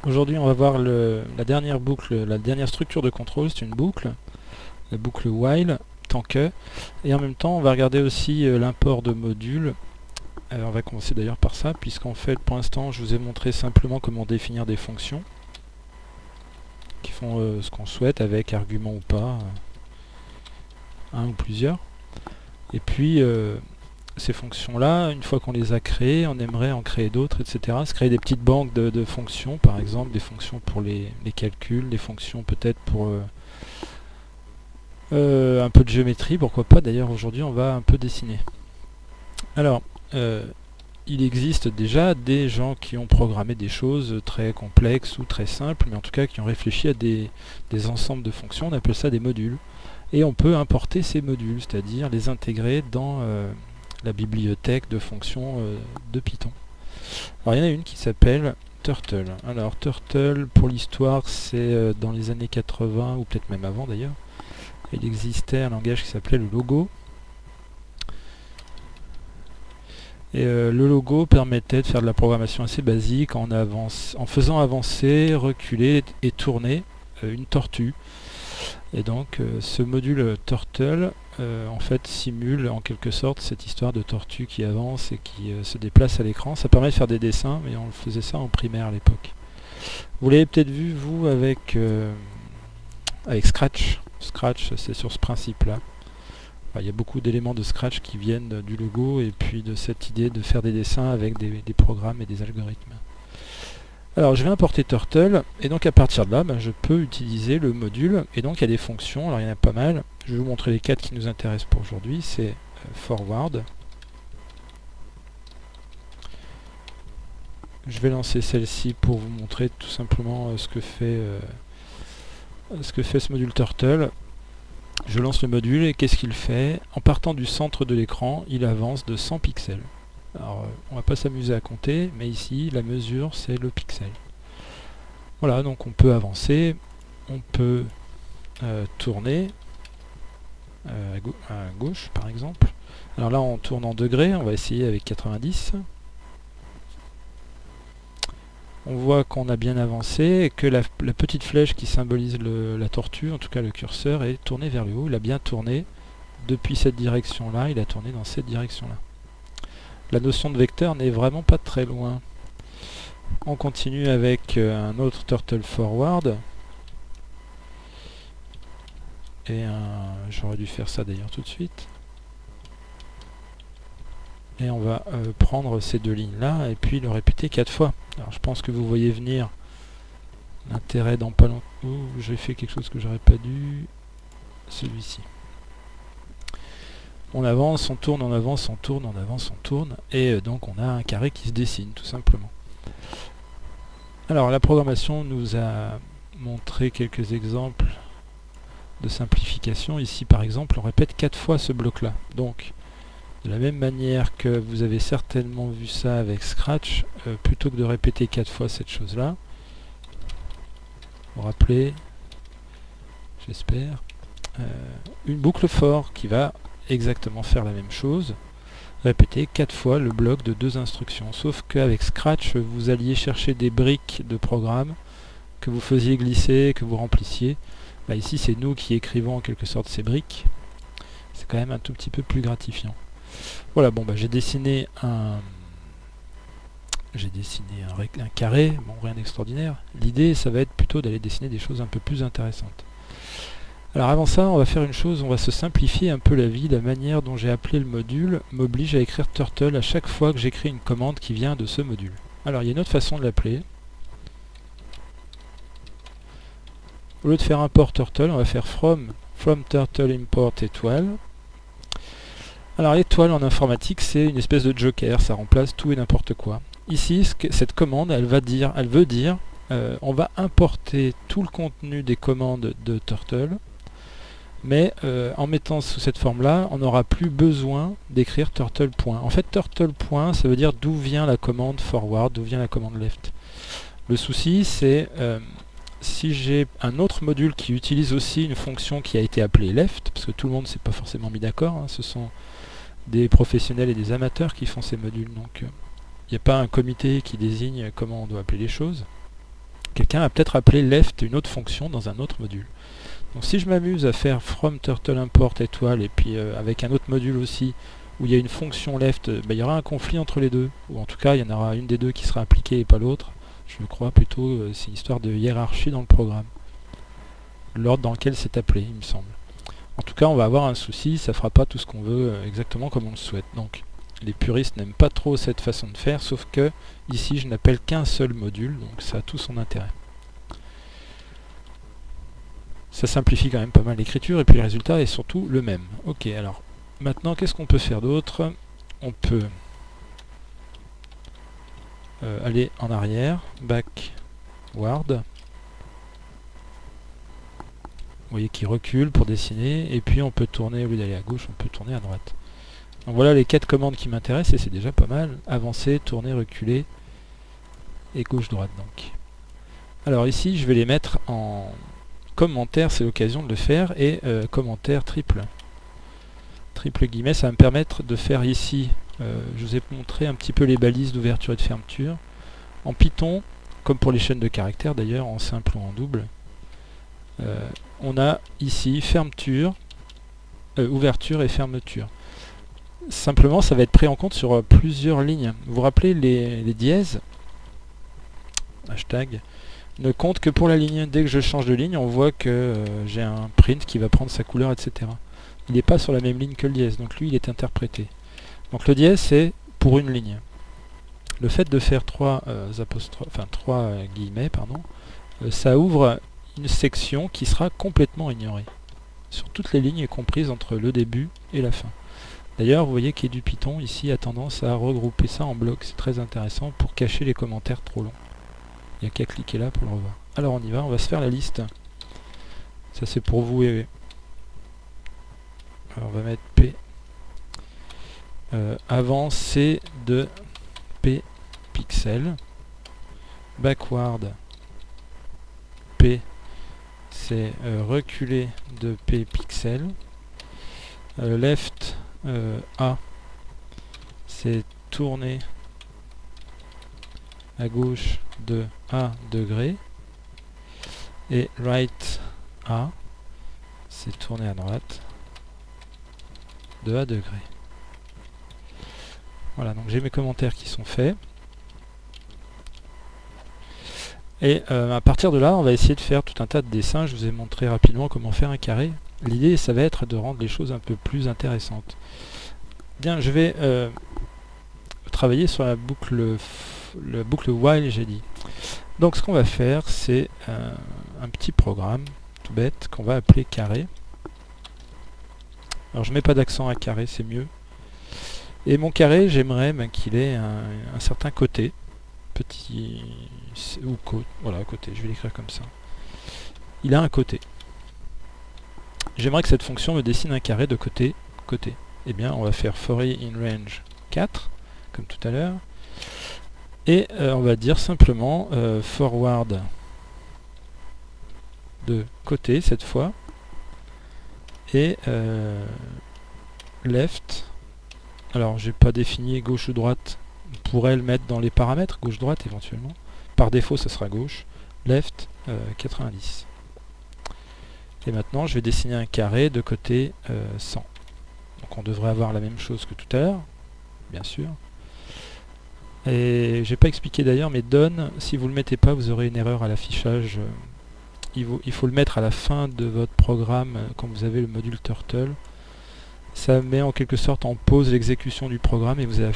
Aujourd'hui, on va voir la dernière boucle, la dernière structure de contrôle, c'est une boucle, la boucle while, tant que, et en même temps, on va regarder aussi l'import de modules. On va commencer d'ailleurs par ça, puisqu'en fait, pour l'instant, je vous ai montré simplement comment définir des fonctions qui font ce qu'on souhaite, avec argument ou pas, un ou plusieurs. Et puis, ces fonctions-là, une fois qu'on les a créées, on aimerait en créer d'autres, etc. Se créer des petites banques de fonctions, par exemple, des fonctions pour les calculs, des fonctions peut-être pour un peu de géométrie, pourquoi pas. D'ailleurs, aujourd'hui, on va un peu dessiner. Alors, il existe déjà des gens qui ont programmé des choses très complexes ou très simples, mais en tout cas qui ont réfléchi à des ensembles de fonctions, on appelle ça des modules. Et on peut importer ces modules, c'est-à-dire les intégrer dans la bibliothèque de fonctions de Python. Alors il y en a une qui s'appelle Turtle. Alors Turtle, pour l'histoire, c'est dans les années 80, ou peut-être même avant d'ailleurs. Il existait un langage qui s'appelait le Logo. Et le Logo permettait de faire de la programmation assez basique en faisant avancer, reculer et tourner une tortue. Et donc ce module Turtle en fait simule en quelque sorte cette histoire de tortue qui avance et qui se déplace à l'écran. Ça permet de faire des dessins, mais on faisait ça en primaire à l'époque. Vous l'avez peut-être vu vous avec Scratch. Scratch, c'est sur ce principe-là. Il y a beaucoup d'éléments de Scratch qui viennent du logo et puis de cette idée de faire des dessins avec des programmes et des algorithmes. Alors je vais importer Turtle et donc à partir de là je peux utiliser le module et donc il y a des fonctions, alors il y en a pas mal. Je vais vous montrer les 4 qui nous intéressent pour aujourd'hui. C'est forward. Je vais lancer celle-ci pour vous montrer tout simplement ce que fait ce module Turtle. Je lance le module et qu'est-ce qu'il fait? En partant du centre de l'écran, il avance de 100 pixels. Alors on va pas s'amuser à compter, mais ici la mesure c'est le pixel. Voilà, donc on peut avancer, on peut tourner à gauche par exemple. Alors là on tourne en degrés, on va essayer avec 90. On voit qu'on a bien avancé et que la petite flèche qui symbolise la tortue, en tout cas le curseur, est tournée vers le haut. Il a bien tourné depuis cette direction-là, il a tourné dans cette direction-là. La notion de vecteur n'est vraiment pas très loin. On continue avec un autre Turtle Forward. Et j'aurais dû faire ça d'ailleurs tout de suite. Et on va prendre ces deux lignes-là et puis le répéter 4 fois. Alors je pense que vous voyez venir l'intérêt dans pas longtemps. J'ai fait quelque chose que j'aurais pas dû. Celui-ci. On avance, on tourne, on avance, on tourne, on avance, on tourne. Et donc on a un carré qui se dessine tout simplement. Alors la programmation nous a montré quelques exemples de simplification. Ici par exemple on répète 4 fois ce bloc là. Donc de la même manière que vous avez certainement vu ça avec Scratch, plutôt que de répéter 4 fois cette chose là, vous rappelez, j'espère, une boucle for qui va exactement faire la même chose, répéter 4 fois le bloc de 2 instructions, sauf qu'avec Scratch vous alliez chercher des briques de programme que vous faisiez glisser, que vous remplissiez. Là, ici c'est nous qui écrivons en quelque sorte ces briques, c'est quand même un tout petit peu plus gratifiant. Voilà, bon j'ai dessiné un carré, bon rien d'extraordinaire. L'idée ça va être plutôt d'aller dessiner des choses un peu plus intéressantes. Alors avant ça, on va faire une chose, on va se simplifier un peu la vie. La manière dont j'ai appelé le module m'oblige à écrire Turtle à chaque fois que j'écris une commande qui vient de ce module. Alors il y a une autre façon de l'appeler. Au lieu de faire import Turtle, on va faire from Turtle import étoile. Alors étoile en informatique c'est une espèce de joker, ça remplace tout et n'importe quoi. Ici cette commande elle veut dire on va importer tout le contenu des commandes de Turtle, mais en mettant sous cette forme là on n'aura plus besoin d'écrire Turtle point. En fait Turtle point ça veut dire d'où vient la commande forward, d'où vient la commande left. Le souci c'est si j'ai un autre module qui utilise aussi une fonction qui a été appelée left, parce que tout le monde ne s'est pas forcément mis d'accord, hein, ce sont des professionnels et des amateurs qui font ces modules, donc il n'y a pas un comité qui désigne comment on doit appeler les choses. quelqu'un a peut-être appelé left une autre fonction dans un autre module. Donc si je m'amuse à faire from turtle import étoile et puis avec un autre module aussi où il y a une fonction left, il y aura un conflit entre les deux, ou en tout cas il y en aura une des deux qui sera appliquée et pas l'autre. Je crois plutôt c'est une histoire de hiérarchie dans le programme, l'ordre dans lequel c'est appelé, il me semble. En tout cas on va avoir un souci, ça fera pas tout ce qu'on veut exactement comme on le souhaite. Donc les puristes n'aiment pas trop cette façon de faire, sauf que ici je n'appelle qu'un seul module, donc ça a tout son intérêt. Ça simplifie quand même pas mal l'écriture et puis le résultat est surtout le même. Ok, alors maintenant qu'est-ce qu'on peut faire d'autre? On peut aller en arrière, backward. Vous voyez qu'il recule pour dessiner et puis on peut tourner, au lieu d'aller à gauche, on peut tourner à droite. Donc voilà les 4 commandes qui m'intéressent et c'est déjà pas mal. Avancer, tourner, reculer et gauche-droite donc. Alors ici je vais les mettre en commentaire, c'est l'occasion de le faire, et commentaire triple guillemets, ça va me permettre de faire ici, je vous ai montré un petit peu les balises d'ouverture et de fermeture. En Python, comme pour les chaînes de caractères d'ailleurs, en simple ou en double, on a ici fermeture, ouverture et fermeture. Simplement ça va être pris en compte sur plusieurs lignes. Vous vous rappelez les dièses, hashtag, ne compte que pour la ligne. Dès que je change de ligne, on voit que j'ai un print qui va prendre sa couleur, etc. Il n'est pas sur la même ligne que le dièse, donc lui il est interprété. Donc le dièse c'est pour une ligne. Le fait de faire trois guillemets, ça ouvre une section qui sera complètement ignorée sur toutes les lignes comprises entre le début et la fin. D'ailleurs vous voyez qu'il y a du Python ici a tendance à regrouper ça en blocs, c'est très intéressant pour cacher les commentaires trop longs. Il n'y a qu'à cliquer là pour le revoir. Alors on y va, on va se faire la liste. Ça c'est pour vous et... Alors on va mettre P. Avancer de P pixels. Backward. P c'est reculer de P pixels. Left A c'est tourner à gauche de A degrés. Et right A c'est tourner à droite de A degrés. Voilà, donc j'ai mes commentaires qui sont faits. Et à partir de là, on va essayer de faire tout un tas de dessins. Je vous ai montré rapidement comment faire un carré. L'idée, ça va être de rendre les choses un peu plus intéressantes. Bien, je vais travailler sur la boucle while, j'ai dit. Donc ce qu'on va faire, c'est un petit programme tout bête qu'on va appeler carré. Alors je mets pas d'accent à carré, c'est mieux. Et mon carré, j'aimerais qu'il ait un certain côté. Petit ou côté, voilà, côté, je vais l'écrire comme ça. Il a un côté. J'aimerais que cette fonction me dessine un carré de côté. Eh bien, on va faire for i in range 4, comme tout à l'heure. Et on va dire simplement forward de côté cette fois. Et left. Alors, j'ai pas défini gauche ou droite. On pourrait le mettre dans les paramètres, gauche-droite éventuellement. Par défaut, ça sera gauche. Left, 90. Et maintenant, je vais dessiner un carré de côté 100. Donc on devrait avoir la même chose que tout à l'heure, bien sûr. Et j'ai pas expliqué d'ailleurs, mais done, si vous ne le mettez pas, vous aurez une erreur à l'affichage. Il faut le mettre à la fin de votre programme quand vous avez le module Turtle. Ça met en quelque sorte en pause l'exécution du programme et vous avez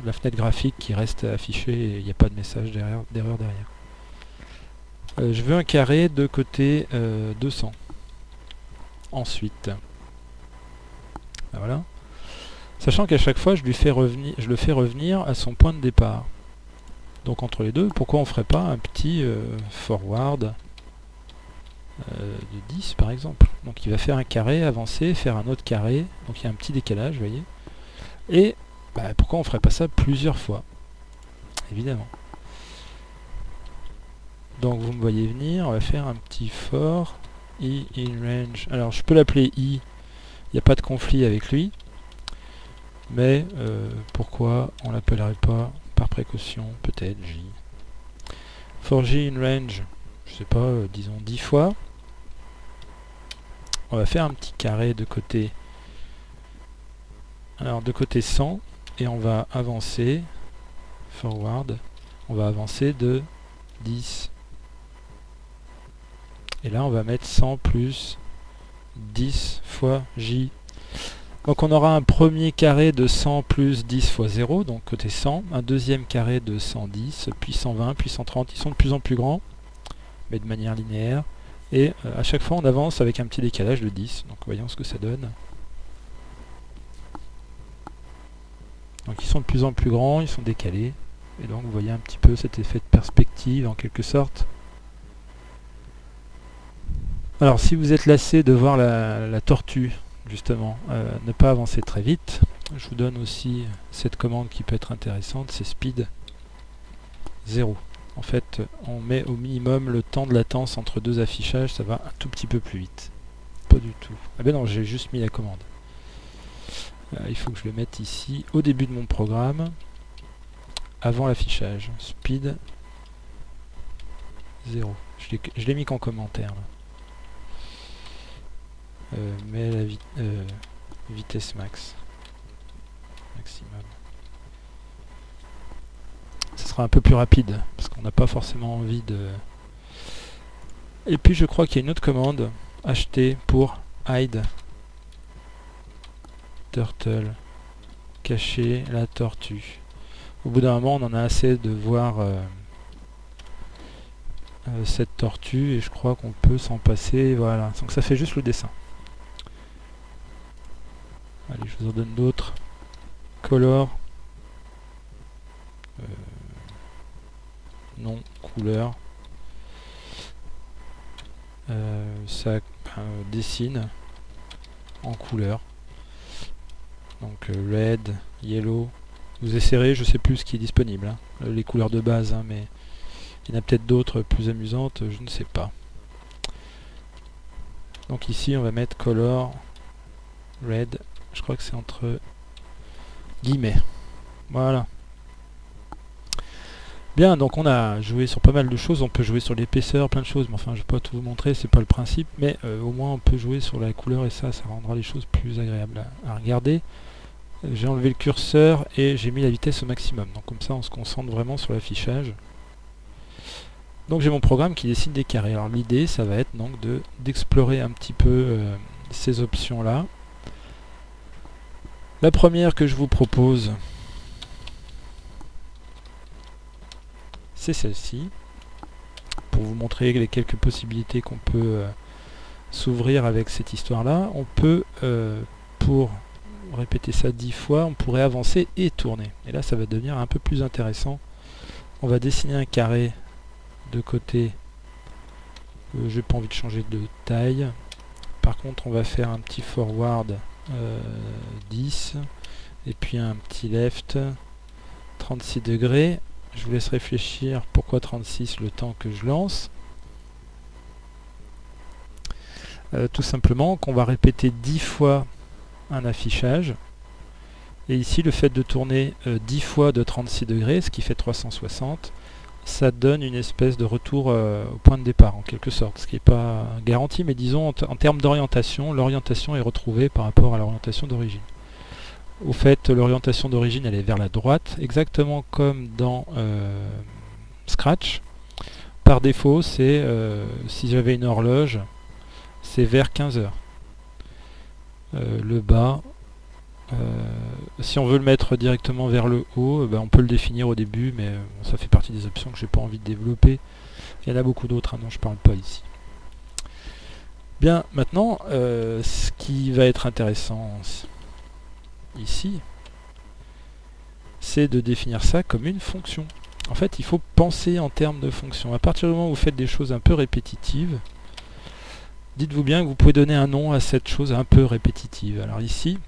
la fenêtre graphique qui reste affichée et il n'y a pas de message d'erreur derrière. Je veux un carré de côté 200. Ensuite, voilà. Sachant qu'à chaque fois je le fais revenir à son point de départ. Donc entre les deux, pourquoi on ne ferait pas un petit forward de 10 par exemple. Donc il va faire un carré, avancer, faire un autre carré, donc il y a un petit décalage, vous voyez. Et pourquoi on ne ferait pas ça plusieurs fois? Évidemment. Donc vous me voyez venir, on va faire un petit for i in range. Alors je peux l'appeler i, il n'y a pas de conflit avec lui. Mais pourquoi on l'appellerait pas par précaution, peut-être j. For j in range, je sais pas, disons 10 fois. On va faire un petit carré de côté. Alors de côté 100, et on va avancer, forward, on va avancer de 10. Et là on va mettre 100 plus 10 fois j. Donc on aura un premier carré de 100 plus 10 fois 0, donc côté 100, un deuxième carré de 110, puis 120, puis 130, ils sont de plus en plus grands, mais de manière linéaire, et à chaque fois on avance avec un petit décalage de 10, donc voyons ce que ça donne. Donc ils sont de plus en plus grands, ils sont décalés, et donc vous voyez un petit peu cet effet de perspective en quelque sorte. Alors si vous êtes lassé de voir la tortue, justement, ne pas avancer très vite, je vous donne aussi cette commande qui peut être intéressante, c'est speed 0. En fait, on met au minimum le temps de latence entre deux affichages, ça va un tout petit peu plus vite. Pas du tout. Ah ben non, j'ai juste mis la commande. Il faut que je le mette ici, au début de mon programme, avant l'affichage. Speed 0. Je l'ai mis qu'en commentaire. Mais la vitesse max. Maximum. Ça sera un peu plus rapide, parce qu'on n'a pas forcément envie de... Et puis je crois qu'il y a une autre commande, acheter pour hide turtle, cacher la tortue. Au bout d'un moment on en a assez de voir cette tortue et je crois qu'on peut s'en passer. Voilà, donc ça fait juste le dessin. Allez, je vous en donne d'autres. Color, non, couleur, ça dessine en couleur. Donc red, yellow, vous essayerez, je sais plus ce qui est disponible, hein, les couleurs de base, hein, mais il y en a peut-être d'autres plus amusantes, je ne sais pas. Donc ici on va mettre color, red, je crois que c'est entre guillemets. Voilà. Bien, donc on a joué sur pas mal de choses, on peut jouer sur l'épaisseur, plein de choses, mais enfin je vais pas tout vous montrer, c'est pas le principe, mais au moins on peut jouer sur la couleur et ça rendra les choses plus agréables à regarder. J'ai enlevé le curseur et j'ai mis la vitesse au maximum, donc comme ça on se concentre vraiment sur l'affichage. Donc j'ai mon programme qui dessine des carrés. Alors l'idée ça va être donc d'explorer un petit peu ces options là. La première que je vous propose, c'est celle-ci, pour vous montrer les quelques possibilités qu'on peut s'ouvrir avec cette histoire-là. On peut, pour répéter ça 10 fois, on pourrait avancer et tourner. Et là, ça va devenir un peu plus intéressant. On va dessiner un carré de côté. J'ai pas envie de changer de taille. Par contre, on va faire un petit forward 10 et puis un petit left 36 degrés. Je vous laisse réfléchir pourquoi 36 le temps que je lance. Tout simplement qu'on va répéter 10 fois un affichage. Et ici, le fait de tourner 10 fois de 36 degrés, ce qui fait 360, ça donne une espèce de retour au point de départ, en quelque sorte. Ce qui n'est pas garanti, mais disons, en termes d'orientation, l'orientation est retrouvée par rapport à l'orientation d'origine. Au fait, l'orientation d'origine, elle est vers la droite, exactement comme dans Scratch. Par défaut, c'est, si j'avais une horloge, c'est vers 15 heures. Le bas, si on veut le mettre directement vers le haut, on peut le définir au début, mais ça fait partie des options que j'ai pas envie de développer. Il y en a beaucoup d'autres dont je parle pas ici. Bien, maintenant, ce qui va être intéressant ici, c'est de définir ça comme une fonction. En fait, il faut penser en termes de fonction. À partir du moment où vous faites des choses un peu répétitives, dites-vous bien que vous pouvez donner un nom à cette chose un peu répétitive. Alors ici,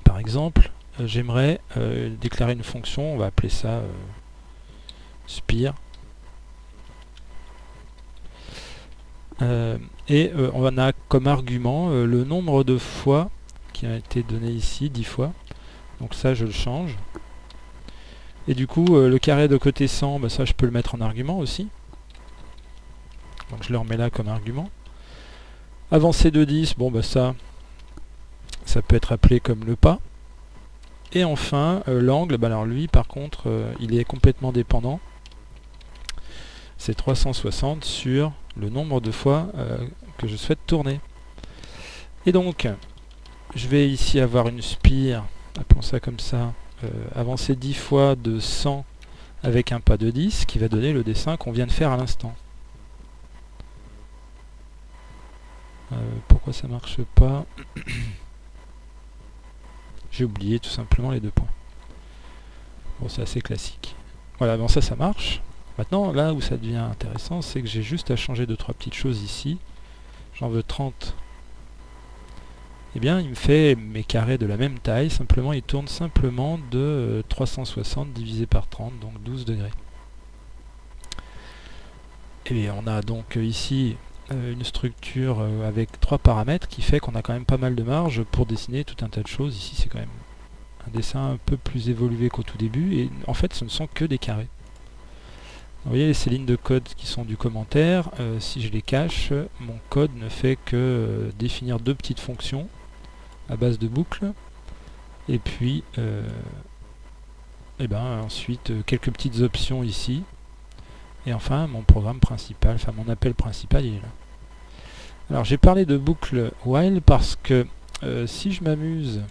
par exemple, j'aimerais déclarer une fonction, on va appeler ça spire. On a comme argument le nombre de fois, qui a été donné ici, 10 fois. Donc ça, je le change. Et du coup, le carré de côté 100, bah, ça je peux le mettre en argument aussi. Donc je le remets là comme argument. Avancée de 10, bon bah ça peut être appelé comme le pas. Et enfin, l'angle, bah alors lui par contre, il est complètement dépendant. C'est 360 sur le nombre de fois que je souhaite tourner. Et donc, je vais ici avoir une spire, appelons ça comme ça, avancer 10 fois de 100 avec un pas de 10, qui va donner le dessin qu'on vient de faire à l'instant. Pourquoi ça marche pas? J'ai oublié tout simplement les 2 points. Bon, c'est assez classique. Voilà, bon ça marche. Maintenant, là où ça devient intéressant, c'est que j'ai juste à changer 2-3 petites choses ici. J'en veux 30. Eh bien, il me fait mes carrés de la même taille, simplement il tourne simplement de 360 divisé par 30, donc 12 degrés. Et bien, on a donc ici une structure avec 3 paramètres qui fait qu'on a quand même pas mal de marge pour dessiner tout un tas de choses. Ici, c'est quand même un dessin un peu plus évolué qu'au tout début, et en fait, ce ne sont que des carrés. Vous voyez ces lignes de code qui sont du commentaire, si je les cache, mon code ne fait que définir 2 petites fonctions à base de boucles, et puis et ben, ensuite quelques petites options ici, et enfin mon programme principal, enfin mon appel principal il est là. Alors j'ai parlé de boucle while parce que si je m'amuse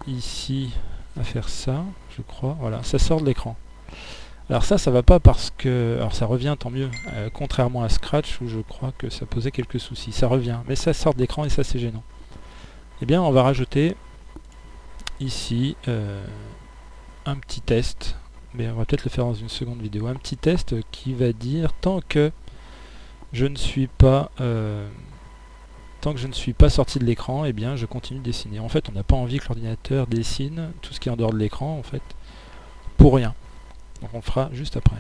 ici à faire ça, je crois, voilà, ça sort de l'écran. Alors ça va pas parce que... Alors ça revient, tant mieux, contrairement à Scratch où je crois que ça posait quelques soucis. Ça revient, mais ça sort d'écran et ça c'est gênant. Eh bien on va rajouter ici un petit test, mais on va peut-être le faire dans une seconde vidéo. Un petit test qui va dire tant que je ne suis pas sorti de l'écran, eh bien je continue de dessiner. En fait on n'a pas envie que l'ordinateur dessine tout ce qui est en dehors de l'écran en fait pour rien. Donc on le fera juste après.